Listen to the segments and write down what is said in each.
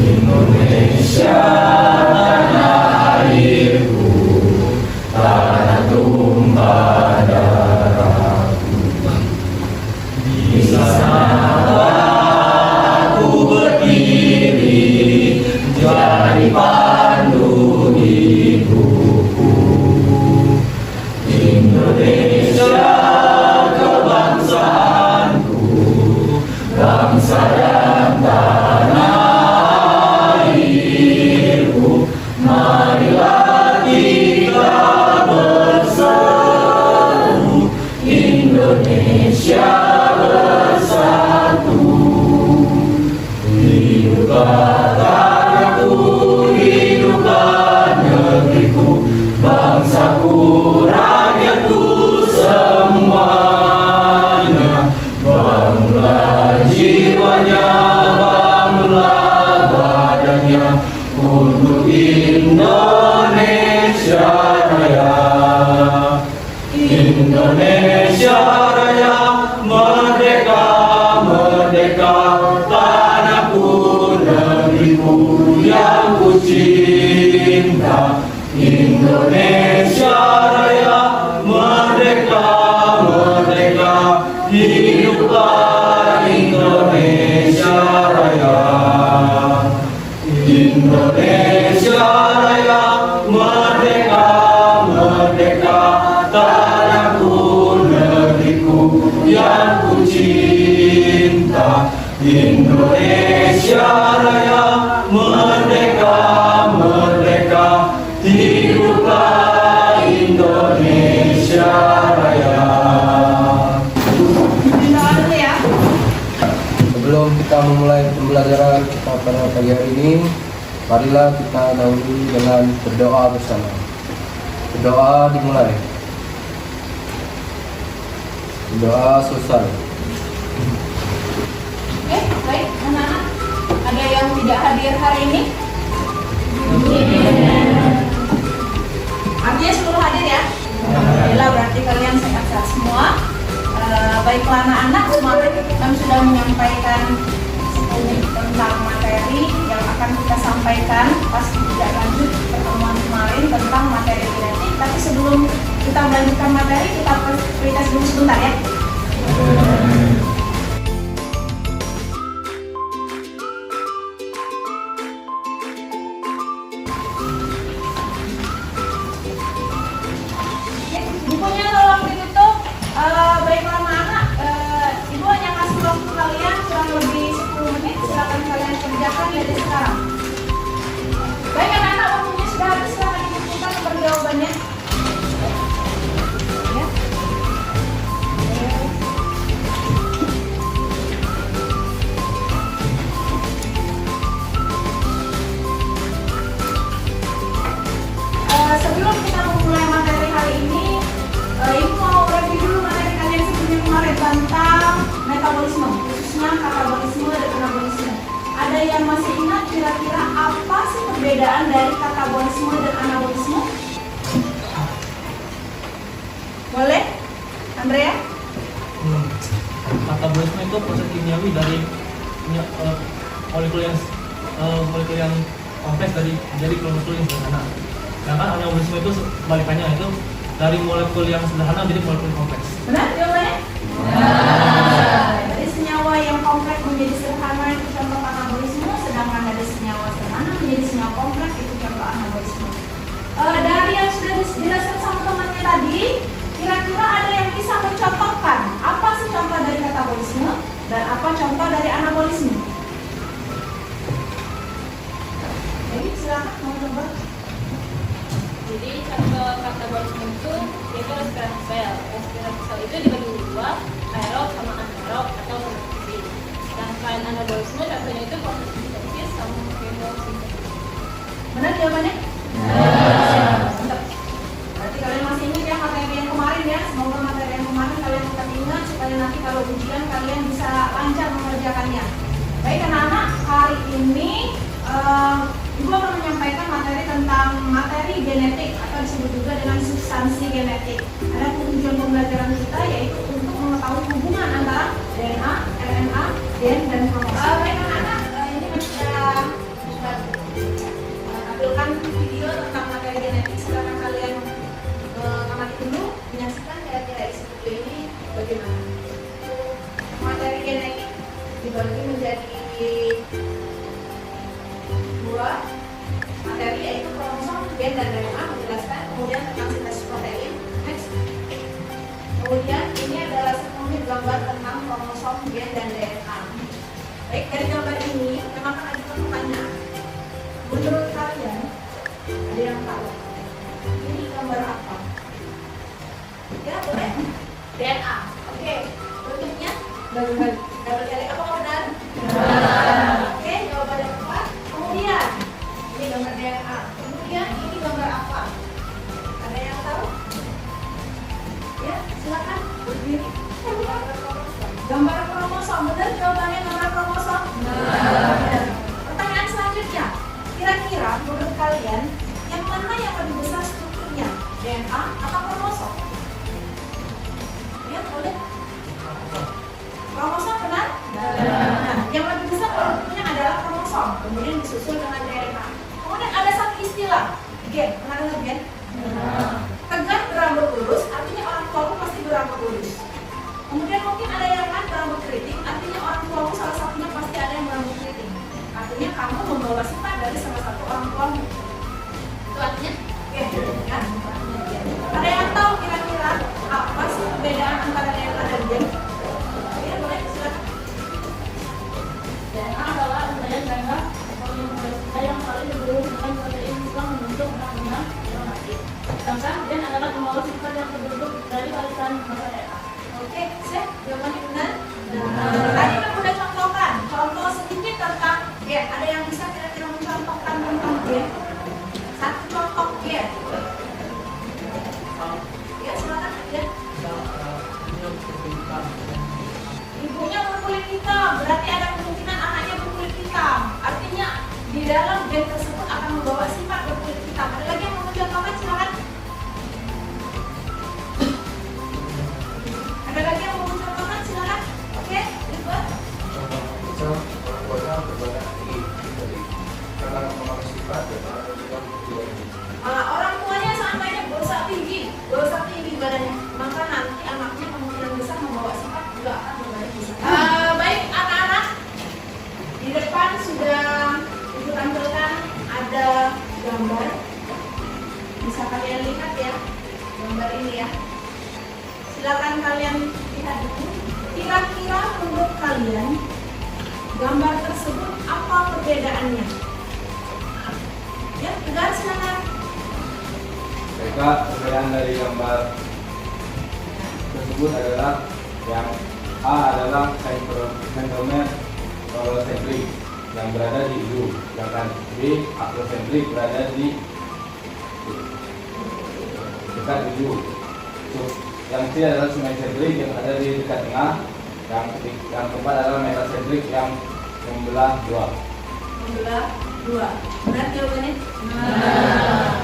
Indonesia tanah airku, tanah tumpah darahku. Di sana aku berdiri, jadi pandu hidupku. Indonesia kebangsaanku, bangsa dan tanah airku. Marilah kita bersatu, Indonesia bersatu. Hiduplah tanahku, hiduplah negeriku, bangsaku, rakyatku semuanya. Bangunlah jiwanya, bangunlah badannya untuk Indonesia Raya. Indonesia Raya, merdeka, merdeka, tanahku, negeriku yang ku cinta. Indonesia Raya, merdeka, merdeka, hiduplah Indonesia Raya. Indonesia Raya, merdeka, merdeka, tanahku, negeriku yang ku cinta. Indonesia Raya, merdeka, merdeka, hiduplah Indonesia Raya. Sebelum kita memulai pembelajaran kita pada pagi hari ini, marilah kita dahului dengan berdoa bersama. Berdoa dimulai. Berdoa selesai. Oke, baik anak-anak. Ada yang tidak hadir hari ini? Artinya seluruh hadir ya? Alhamdulillah, berarti kalian sehat-sehat semua. Baiklah anak-anak, kemarin kami sudah menyampaikan tentang materi yang akan kita sampaikan pas tidak lanjut pertemuan kemarin tentang materi genetik. Tapi sebelum kita melanjutkan materi, kita prioritas dulu sebentar ya. Bukunya tolong ditutup. Baiklah anak-anak, ibu hanya kasih waktu kalian kurang lebih 10 menit. Silakan kalian kerjakan dari sekarang. Baik anak-anak, waktunya sudah habis. Silakan ditentukan nomor jawabannya. Ya. Sebelum kita memulai materi hari ini, ibu mau review dulu materi kalian sebelumnya kemarin tentang metabolisme, khususnya katabolisme dan anabolisme. Ada yang masih ingat kira-kira apa sih perbedaan dari katabolisme dan anabolisme? Boleh, Andrea? Metabolisme itu proses kimiawi dari molekul yang kompleks dari molekul yang sederhana. Sedangkan anabolisme itu sebalikannya, itu dari molekul yang sederhana menjadi molekul kompleks. Benar jawabannya? Nah, dari senyawa yang kompleks menjadi sederhana itu contoh anabolisme, sedangkan dari senyawa sederhana menjadi senyawa kompleks itu contoh anabolisme. Dari yang sudah dijelaskan sama temannya tadi, kira-kira ada yang bisa mencontohkan apa sih contoh dari katabolisme dan apa contoh dari anabolisme? Jadi silakan mau coba. Jadi contoh katabolisme itu yaitu respirasi sel. Respirasi sel itu dibagi dua, aerob sama anaerob atau fermentasi. Dan selain anabolisme, contohnya itu proses sintesis sama kemosintesis. Benar jawabannya? Mantap. Berarti kalian masih ingat ya materi yang kemarin ya. Semoga materi yang kemarin kalian tetap ingat supaya nanti kalau ujian kalian bisa lancar mengerjakannya. Baik anak-anak, hari ini Ibu akan menyampaikan materi tentang materi genetik atau disebut juga dengan substansi genetik. Ada tujuan pembelajaran kita yaitu untuk mengetahui hubungan antara DNA, RNA, gen, dan kromosom. Baik anak-anak, ini ada dan DNA menjelaskan, kemudian tentang sintesis protein. Next. Kemudian ini adalah sekelumit gambar tentang kromosom, gen, dan DNA. Baik, dari gambar ini memang akan ada pertanyaan. Menurut kalian, ada yang tahu ini gambar apa? Ya, boleh? DNA. Oke, bentuknya double helix. Apa benar? Oke, jawabannya tepat. Kemudian ini gambar DNA. Kemudian ini gambar apa? Ada yang tahu? Ya, silakan berdiri. Gambar kromosom. Benar jawabannya gambar kromosom? Benar. Pertanyaan selanjutnya, kira-kira menurut kalian yang mana yang lebih besar strukturnya? DNA atau kromosom? Ya, boleh. Kromosom benar? Nah, yang lebih besar bentuknya adalah kromosom, kemudian disusul dengan DNA. Kemudian ada satu istilah, gen. Pernah dengar gen? Tegar berambut lurus, artinya orang tuaku pasti berambut lurus. Kemudian mungkin ada yang lain berambut keriting, artinya orang tuaku salah satunya pasti ada yang berambut keriting. Artinya kamu membawa sifat dari salah satu orang tuamu. Itu artinya gen. Ya? Ada yang tahu kira-kira apa sih perbedaan antara DNA dan gen? Ya, boleh, silakan. DNA adalah rangkaian ganda yang saling berhubung dengan protein yang membentuk benang-benang kromatik. Sedangkan gen adalah membawa sifat yang terbentuk dari barisan massa DNA. Oke, siap. Jawabannya benar? Tadi kan udah contohkan. Contoh sedikit tentang gen. Ada yang bisa kira-kira mencontohkan tentang gen? Satu contoh gen. Ya, silakan. Ya. Ibunya berkulit hitam, berarti ada kemungkinan anaknya berkulit hitam. Artinya di dalam gen tersebut akan membawa sifat berkulit hitam. Ada lagi yang mau mencontohkan? Silakan. Ada lagi yang mau mencontohkan? Silakan. Oke, dibuat. Bisa orang tuanya berbeda tinggi, jadi karena memakai sifat dan orang juga Orang tuanya seandainya berusaha tinggi badannya, maka nanti anaknya kemungkinan besar membawa sifat juga akan berbalik besar. Baik anak-anak, di depan sudah ibu tampilkan ada gambar, bisa kalian lihat ya, gambar ini ya. Silakan kalian lihat dulu. Kira-kira menurut kalian gambar tersebut apa perbedaannya? Ya, Tegar silakan. Mereka perbedaan dari gambar tersebut adalah yang A adalah sentromer holosentrik yang berada di U, sedangkan B akrosentrik berada di dekat di U. Yang C adalah simetrik yang ada di dekat tengah. Yang keempat adalah metasentrik yang membelah dua. Membelah dua. Benar jawabannya?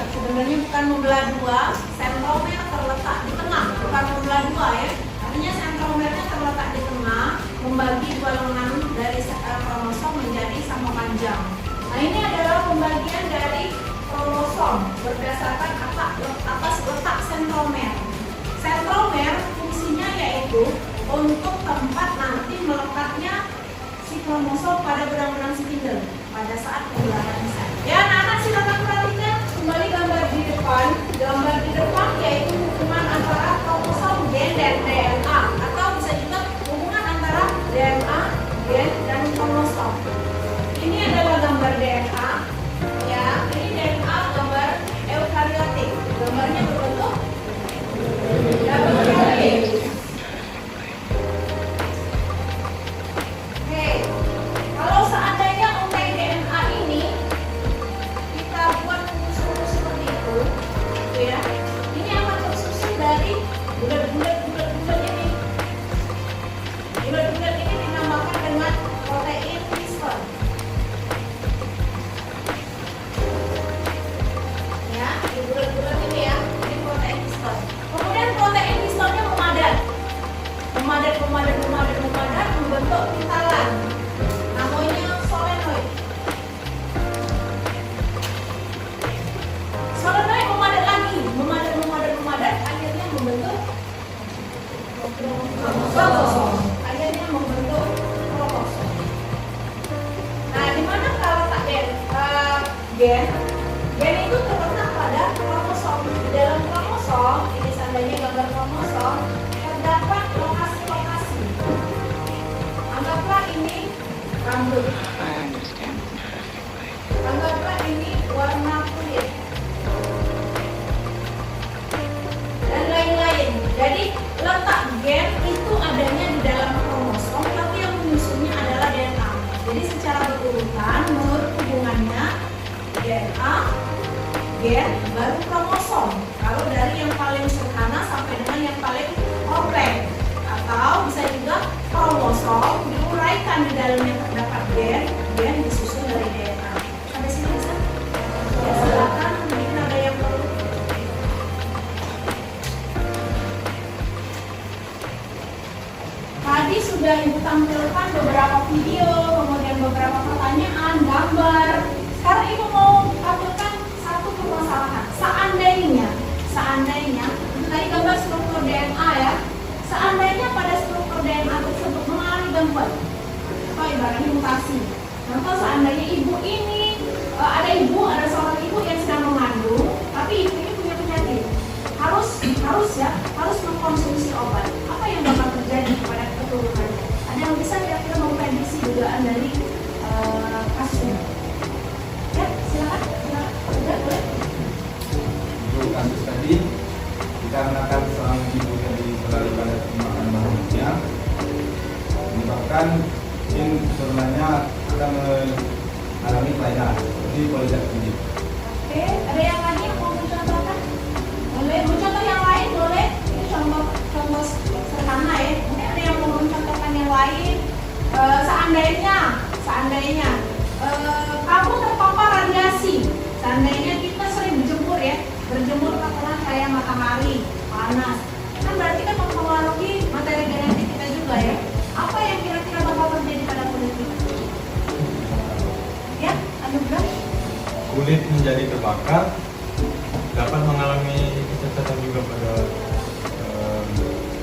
Sebenarnya bukan membelah dua, sentromer terletak di tengah, bukan membelah dua ya. Artinya sentromernya terletak di tengah, membagi dua lengan dari kromosom menjadi sama panjang. Nah, ini adalah pembagian dari kromosom berdasarkan atas letak sentromer. Sentromer fungsinya yaitu untuk tempat nanti melekatnya si kromosom pada benang-benang spindle pada saat pembelahan sel. Ya, anak-anak silakan perhatikan kembali gambar di depan. Gambar di depan yaitu hubungan antara kromosom, gen, dan DNA, atau bisa juga hubungan antara DNA, gen, dan kromosom. Ini adalah gambar DNA. Ya, ini DNA gambar eukariotik. Gambarnya berbentuk double helix. Oke, kalau seandainya untuk DNA ini kita buat susun seperti itu, ya, ini akan tersusun dari bulat-bulat ini. Bulat-bulat ini dinamakan dengan protein histone. Ya, di bulat-bulat ini ya, ini protein histone. Kemudian protein histone-nya memadat, membentuk pintalan. Namanya solenoid. Solenoid memadat lagi, memadat, akhirnya membentuk kromosom. Akhirnya membentuk kromosom. Nah, di mana letak gen? Gen itu terletak pada adanya gambar kromosom, terdapat lokasi-lokasi. Anggaplah ini rambut. Anggaplah ini warna kulit. Dan lain-lain. Jadi letak gen itu adanya di dalam kromosom, tapi yang menyusunnya adalah DNA. Jadi secara berurutan menurut hubungannya DNA, gen, baru kromosom. Kalau dari yang paling sederhana sampai dengan yang paling kompleks. Atau bisa juga kromosom diuraikan di dalamnya terdapat gen, gen disusun dari DNA. Sampai sini bisa? Ya, silakan mungkin ada yang perlu. Tadi sudah Ibu tampilkan beberapa video, kemudian beberapa pertanyaan, gambar. Sekarang Ibu mau tampilkan satu permasalahan. Seandainya, tadi gambar struktur DNA ya. Seandainya pada struktur DNA tersebut mengalami gangguan, atau ibaratnya mutasi. Contoh seandainya ibu ini, ada seorang ibu yang sedang mengandung, tapi ibu ini punya penyakit. Harus mengkonsumsi obat. Apa yang bakal terjadi kepada keturunannya? Ada yang bisa kira-kira memprediksi dugaan dari kasus ini? Ya, silakan. Udah, boleh. Untuk kasus tadi, dikarenakan seorang ibu yang beralih pada makan malamnya, menyebabkan mungkin keturunannya akan mengalami kelainan seperti poligami. Oke, ada yang lagi yang mau mencontohkan? Boleh, contoh yang lain boleh. Ini contoh sederhana ya. Mungkin ada yang mau mencontohkan yang lain. Seandainya kamu terpapar radiasi. Seandainya kita sering berjemur ya, berjemur katakanlah kayak matahari, panas. Kan berarti kan mempengaruhi materi genetik kita juga ya. Apa yang kira-kira bakal terjadi pada kulit kita? Ya, Anugrah. Kulit menjadi terbakar, dapat mengalami kecacatan juga pada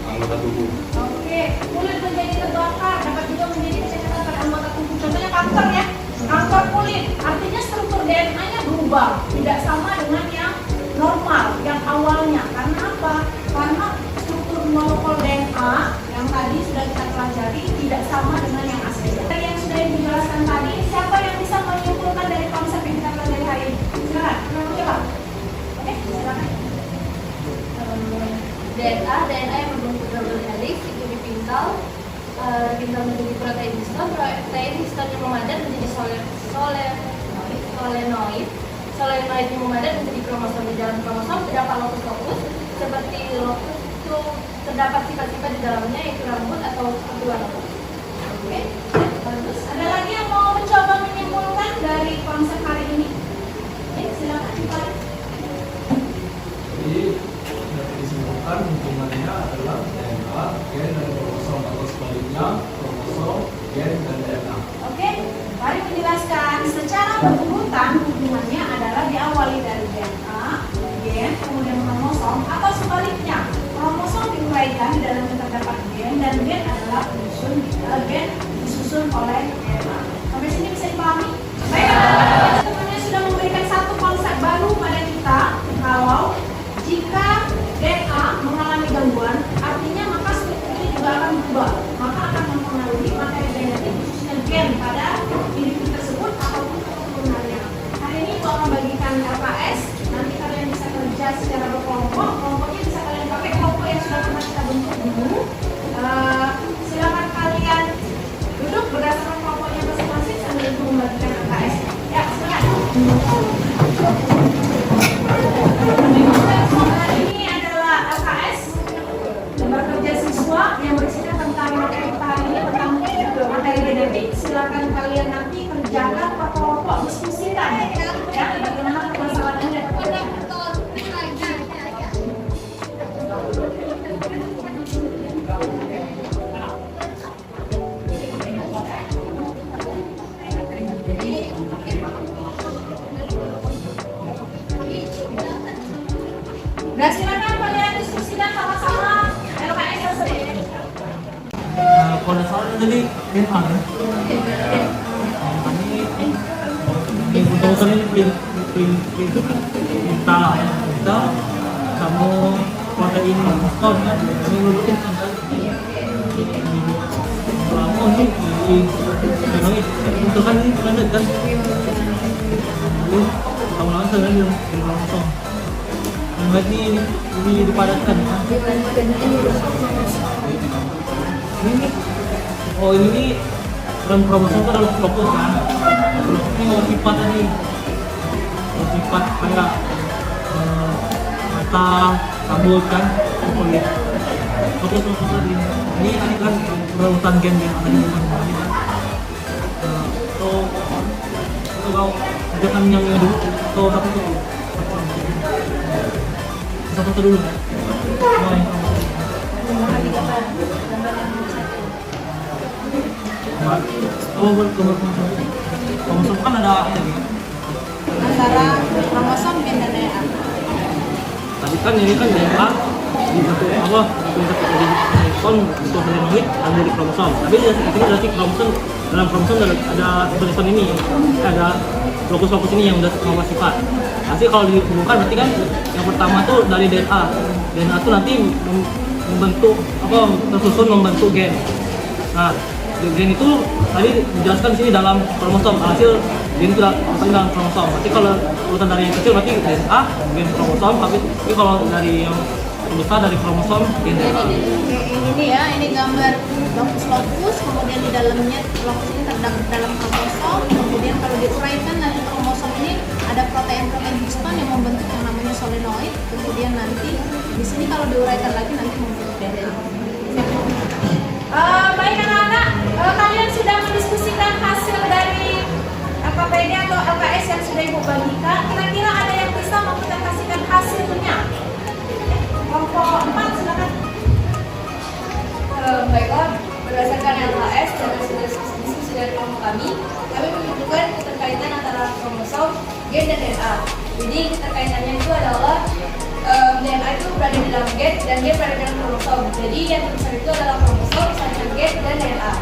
anggota tubuh. Oke, kulit menjadi terbakar, dapat juga menjadi kecacatan pada anggota tubuh. Contohnya kanker ya, kanker kulit. Artinya struktur DNA-nya berubah, tidak sama dengan yang normal, yang awalnya. Karena apa? Karena struktur molekul DNA yang tadi sudah kita pelajari tidak sama dengan yang asli. Dari yang sudah dijelaskan tadi, siapa yang bisa menyimpulkan dari konsep yang kita pelajari hari ini? Silakan, coba. Oke, silakan. DNA yang berbentuk double helix itu dipintal menjadi protein histone, protein histone yang memadat menjadi solenoid yang memadat menjadi kromosom. Di dalam kromosom terdapat lokus-lokus, seperti lokus itu terdapat sifat-sifat di dalamnya, yaitu rambut atau kedua lokus. Oke, bagus. Ada lagi yang mau mencoba menyimpulkan dari konsep hari ini? Silakan dimulai. Jadi dapat disimpulkan hubungannya adalah DNA, gen, dan kromosom, atau sebaliknya kromosom, gen, dan DNA. Oke, mari menjelaskan secara berurutan hubungannya adalah diawali dari DNA, gen, kemudian kromosom, atau sebaliknya kromosom diuraikan di dalam terdapat gen, dan gen adalah gen disusun oleh DNA. Sampai sini bisa dipahami? Baik, teman-teman sudah memberikan satu konsep baru pada kita kalau jika DNA mengalami gangguan, artinya maka struktur ini juga akan berubah, maka akan mempengaruhi materi genetik khususnya gen pada individu tersebut ataupun keturunannya. Hari ini Ibu akan bagikan LKS, nanti kalian bisa kerja secara berkelompok, kelompoknya bisa kalian pakai kelompok yang sudah pernah kita bentuk dulu. Silakan kalian duduk berdasarkan kelompoknya masing-masing sambil Ibu membagikan LKS. Ya, silakan. Ini adalah LKS, lembar kerja siswa yang berisikan tentang materi kita hari ini, tentang materi genetik. Silakan kalian nanti kerjakan per kelompok, diskusikan ya bagaimana permasalahannya. Nah, silakan kalian diskusikan sama-sama LKS tersebut. Kalau nggak salah jadi DNA ya. Ini betul-betul ini pintal ya. Pintal kamu protein ada ini tahun kan ini ngurusin kan oh ini memang itu kan ini kan ini tahun lalu saya bilang di kosong memang ini dipadatkan ini oh ini rem kromosom itu adalah fokus kan ini mau sifat tadi mau sifat kayak mata kabut kan kulit fokus tadi ini kan perurutan gen-gen tadi tuh kalau jangan yang dulu tuh satu dulu kromosom kan ada Antara kromosom gen dan DNA. tadi kan ini kan DNA di satu apa di kon itu solenoid ada di kromosom tapi di sini berarti kromosom dalam kromosom ada tulisan ini ada lokus-lokus ini yang udah sama sifat nanti kalau dihubungkan berarti kan yang pertama tuh dari DNA tuh nanti membentuk apa tersusun membentuk gen nah gen itu tadi dijelaskan di sini dalam kromosom hasil gen itu dalam kromosom berarti kalau urutan dari yang kecil berarti DNA gen kromosom tapi kalau dari yang besar dari kromosom gen DNA Ini ya, ini gambar lokus-lokus, kemudian di dalamnya lokus ini terdapat dalam kromosom, kemudian kalau diuraikan nanti kromosom ini ada protein-protein histon yang membentuk yang namanya solenoid, kemudian nanti di sini kalau diuraikan lagi nanti membentuk DNA. Baik anak-anak, kalian sudah mendiskusikan hasil dari KPD atau LKS yang sudah Ibu bagikan. Kira-kira ada yang bisa mempresentasikan hasilnya? Kelompok 4 silakan. Baiklah, berdasarkan LHS dan hasil diskusi dari kelompok kami menunjukkan keterkaitan antara kromosom, gen dan DNA. Jadi keterkaitannya itu adalah DNA itu berada di dalam gen dan gen berada di dalam kromosom. Jadi yang terbesar itu adalah kromosom, selanjutnya gen dan DNA.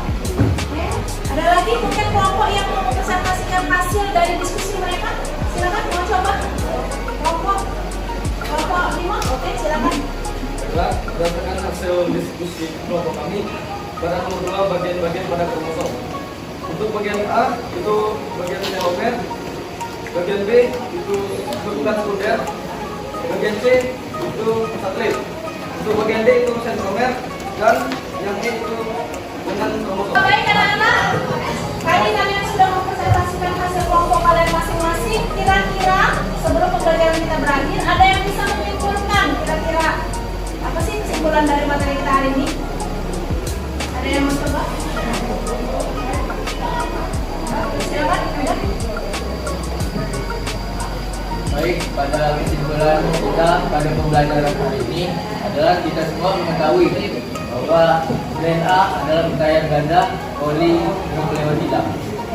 Ada lagi mungkin kelompok yang mau mempresentasikan hasil dari diskusi mereka? Silakan mau coba. Kelompok 5, oke silakan. Berdasarkan hasil diskusi kelompok kami pada kedua bagian-bagian pada kromosom. Untuk bagian A itu bagian telomer, bagian B itu bertugas sekunder, bagian C itu satelit, untuk bagian D itu sentromer, dan yang E itu dengan kromosom. Baik anak-anak, tadi kalian sudah mempresentasikan hasil kelompok kalian masing-masing. Kira-kira sebelum pembelajaran kita berakhir, ada yang bisa menyimpulkan kira-kira apa sih kesimpulan dari materi kita hari ini? Ada yang mau coba? Silakan. Baik, pada kesimpulan kita pada pembelajaran hari ini adalah kita semua mengetahui bahwa DNA adalah rangkaian ganda polinukleotida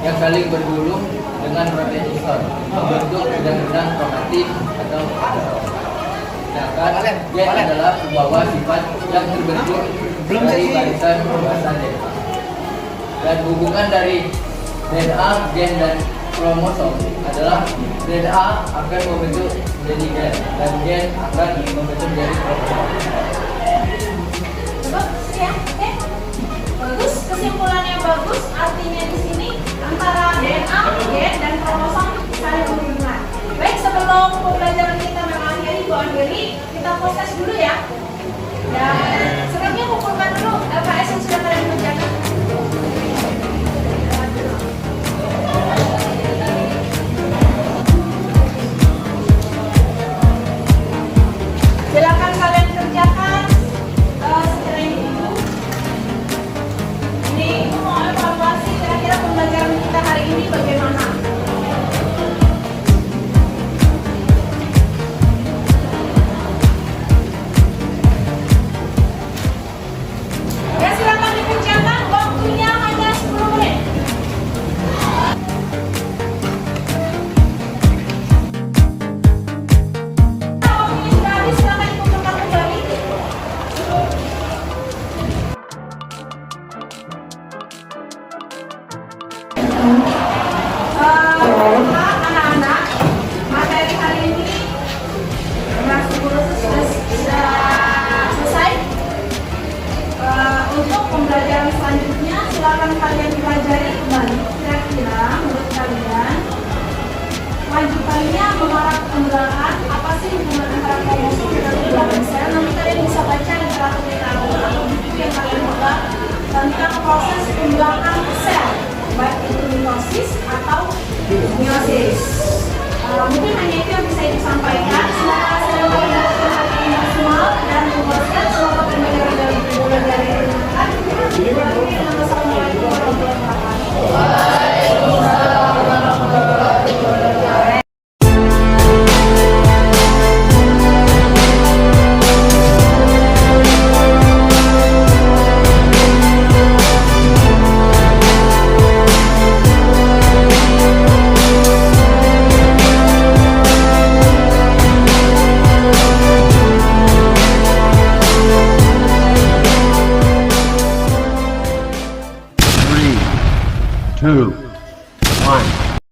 yang saling bergulung dengan protein histon membentuk benang-benang kromatin atau kromosom. Sedangkan gen adalah pembawa sifat yang terbentuk dari barisan pembahasan DNA. Dan hubungan dari DNA, gen dan kromosom adalah DNA akan membentuk menjadi gen dan gen akan membentuk menjadi kromosom. Bagus ya, oke. Bagus, kesimpulannya bagus. Artinya di sini antara DNA, gen dan kromosom saling berhubungan. Baik, sebelum pembelajaran kita mengakhiri, Bu Angeli, kita proses dulu ya. Dan sebaiknya kumpulkan dulu LKS yang sudah kalian kerjakan. Silakan kalian kerjakan secara individu. Ini mau evaluasi kira-kira pembelajaran kita hari ini bagaimana. tambahan apa sih hubungan antara kromosom dengan pembuahan sel. Nanti kalian bisa baca literatur atau buku yang kalian pegang tentang proses pembuahan sel, baik itu mitosis atau meiosis. Mungkin hanya itu yang bisa disampaikan. Semoga hasil yang kalian dapatkan hari ini maksimal dan memuaskan. Semoga pembelajaran dari bulan dari bermanfaat. Wassalamualaikum warahmatullahi wabarakatuh.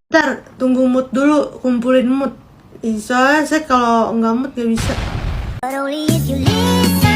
Ntar tunggu mood dulu, kumpulin mood. Soalnya saya kalau nggak mood nggak bisa. But only if you listen.